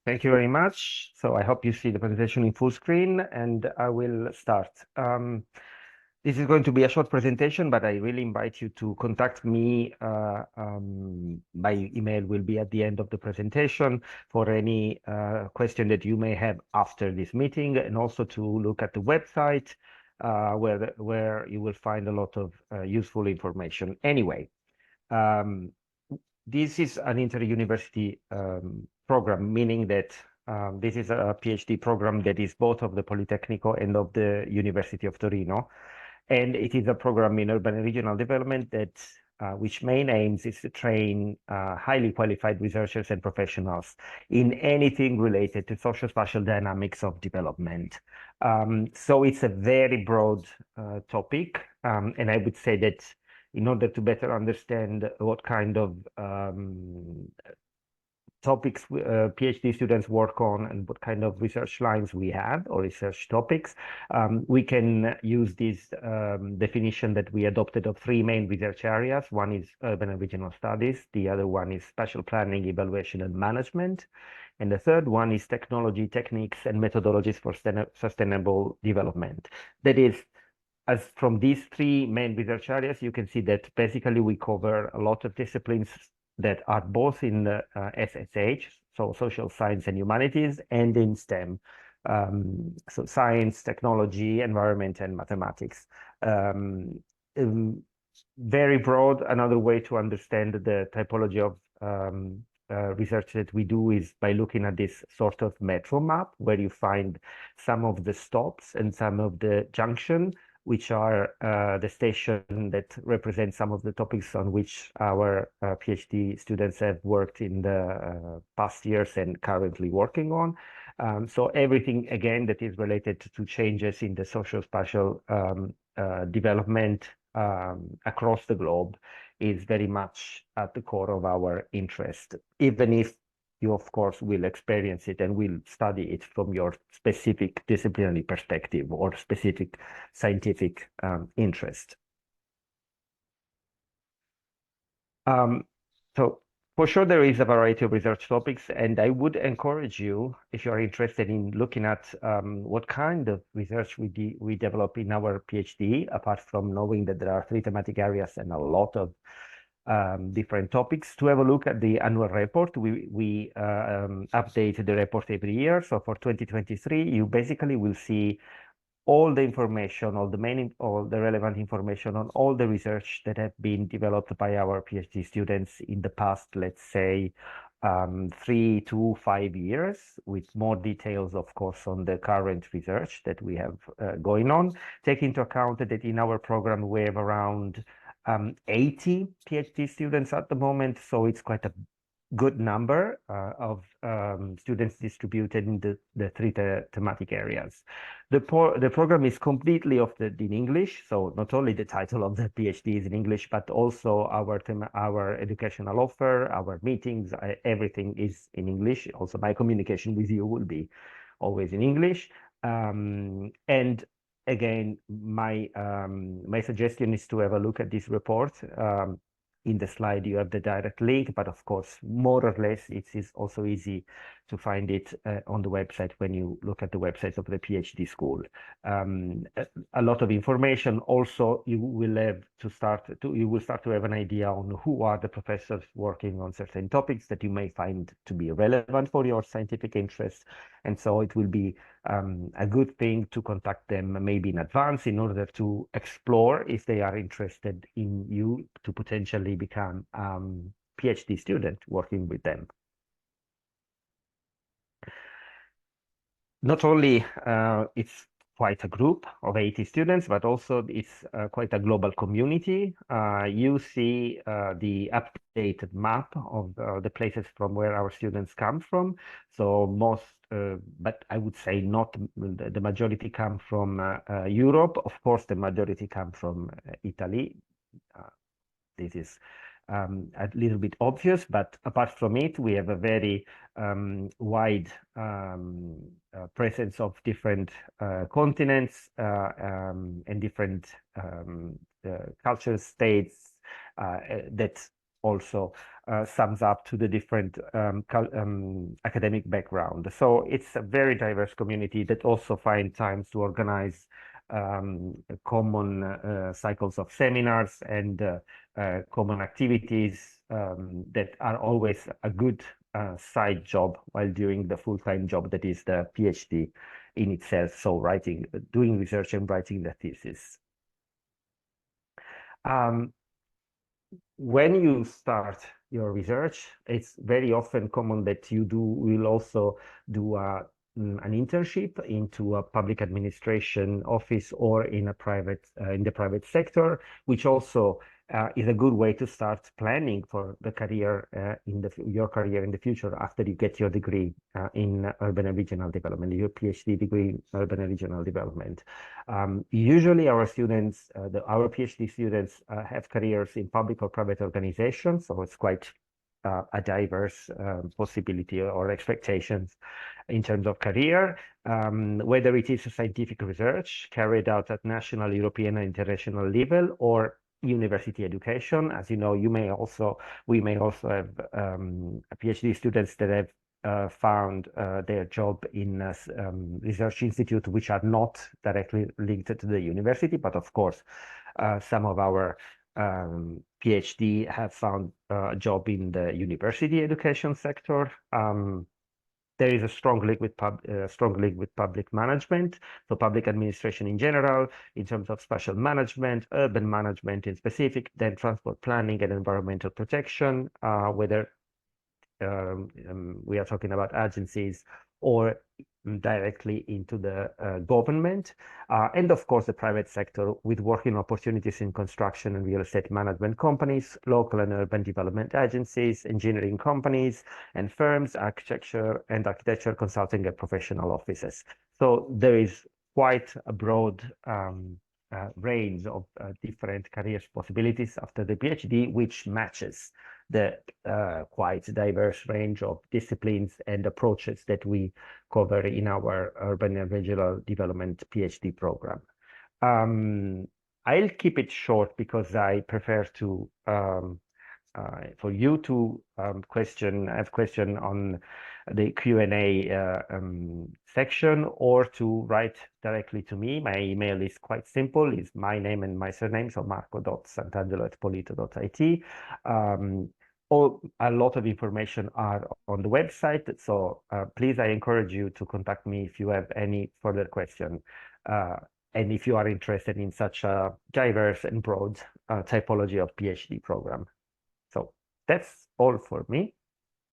Thank you very much. So I hope you see the presentation in full screen, and I will start. This is going to be a short presentation, but I really invite you to contact me. My email will be at the end of the presentation for any question that you may have after this meeting, and also to look at the website where you will find a lot of useful information. Anyway, um, this is an inter-university program, meaning that this is a PhD program that is both of the Politecnico and of the University of Torino. And it is a program in urban and regional development that which main aims is to train highly qualified researchers and professionals in anything related to social spatial dynamics of development. So it's a very broad topic, and I would say that in order to better understand what kind of topics PhD students work on and what kind of research lines we have or research topics, we can use this definition that we adopted of three main research areas. One is urban and regional studies. The other one is spatial planning, evaluation, and management. And the third one is technology, techniques, and methodologies for sustainable development. That is, as from these three main research areas, you can see that basically we cover a lot of disciplines that are both in the SSH, so social science and humanities, and in STEM, so science, technology, environment, and mathematics. Very broad. Another way to understand the typology of research that we do is by looking at this sort of metro map, where you find some of the stops and some of the junction, which are the station that represent some of the topics on which our PhD students have worked in the past years and currently working on. So everything, again, that is related to changes in the social spatial development across the globe is very much at the core of our interest, even if you, of course, will experience it and will study it from your specific disciplinary perspective or specific scientific interest. So for sure, there is a variety of research topics, and I would encourage you, if you are interested in looking at what kind of research we develop in our PhD, apart from knowing that there are three thematic areas and a lot of different topics, to have a look at the annual report. We update the report every year. So for 2023, you basically will see all the information, all the relevant information on all the research that have been developed by our PhD students in the past, let's say, 3 to 5 years, with more details, of course, on the current research that we have going on. Take into account that in our program, we have around 80 PhD students at the moment, so it's quite a good number of students distributed in the three thematic areas. The program is completely offered in English, so not only the title of the PhD is in English, but also our educational offer, our meetings, everything is in English. Also, my communication with you will be always in English. And again, my suggestion is to have a look at this report. In the slide, you have the direct link, but of course, more or less, it is also easy to find it on the website when you look at the website of the PhD school. A lot of information. Also, you will start to have an idea on who are the professors working on certain topics that you may find to be relevant for your scientific interests. And so it will be a good thing to contact them maybe in advance in order to explore if they are interested in you to potentially become PhD student working with them. Not only it's quite a group of 80 students, but also it's quite a global community. You see the updated map of the places from where our students come from. So most, but I would say not the majority come from Europe. Of course, the majority come from Italy. This is a little bit obvious, but apart from it, we have a very wide presence of different continents and different culture states that also sums up to the different academic background. So it's a very diverse community that also find times to organize common cycles of seminars and common activities that are always a good side job while doing the full-time job that is the PhD in itself. So doing research and writing the thesis. When you start your research, it's very often common that will also do an internship into a public administration office or in the private sector, which also is a good way to start planning for the career your career in the future after you get your degree in urban and regional development, your PhD degree in urban and regional development. Usually our students, our PhD students have careers in public or private organizations, so it's quite a diverse possibility or expectations in terms of career, whether it is a scientific research carried out at national, European, and international level, or university education. As you know, we may also have PhD students that have found their job in research institute which are not directly linked to the university, but of course, some of our PhD have found a job in the university education sector. There is a strong link with public management, so public administration in general, in terms of spatial management, urban management in specific, then transport planning and environmental protection, whether we are talking about agencies or directly into the government, and of course the private sector with working opportunities in construction and real estate management companies, local and urban development agencies, engineering companies and firms, architecture consulting and professional offices. So there is quite a broad range of different careers possibilities after the PhD, which matches the quite diverse range of disciplines and approaches that we cover in our urban and regional development PhD program. I'll keep it short because I prefer to for you to have question on the Q&A section, or to write directly to me. My email is quite simple. It's my name and my surname, so marco.santangelo@polito.it. A lot of information are on the website, so please, I encourage you to contact me if you have any further question, and if you are interested in such a diverse and broad typology of PhD program. So that's all for me.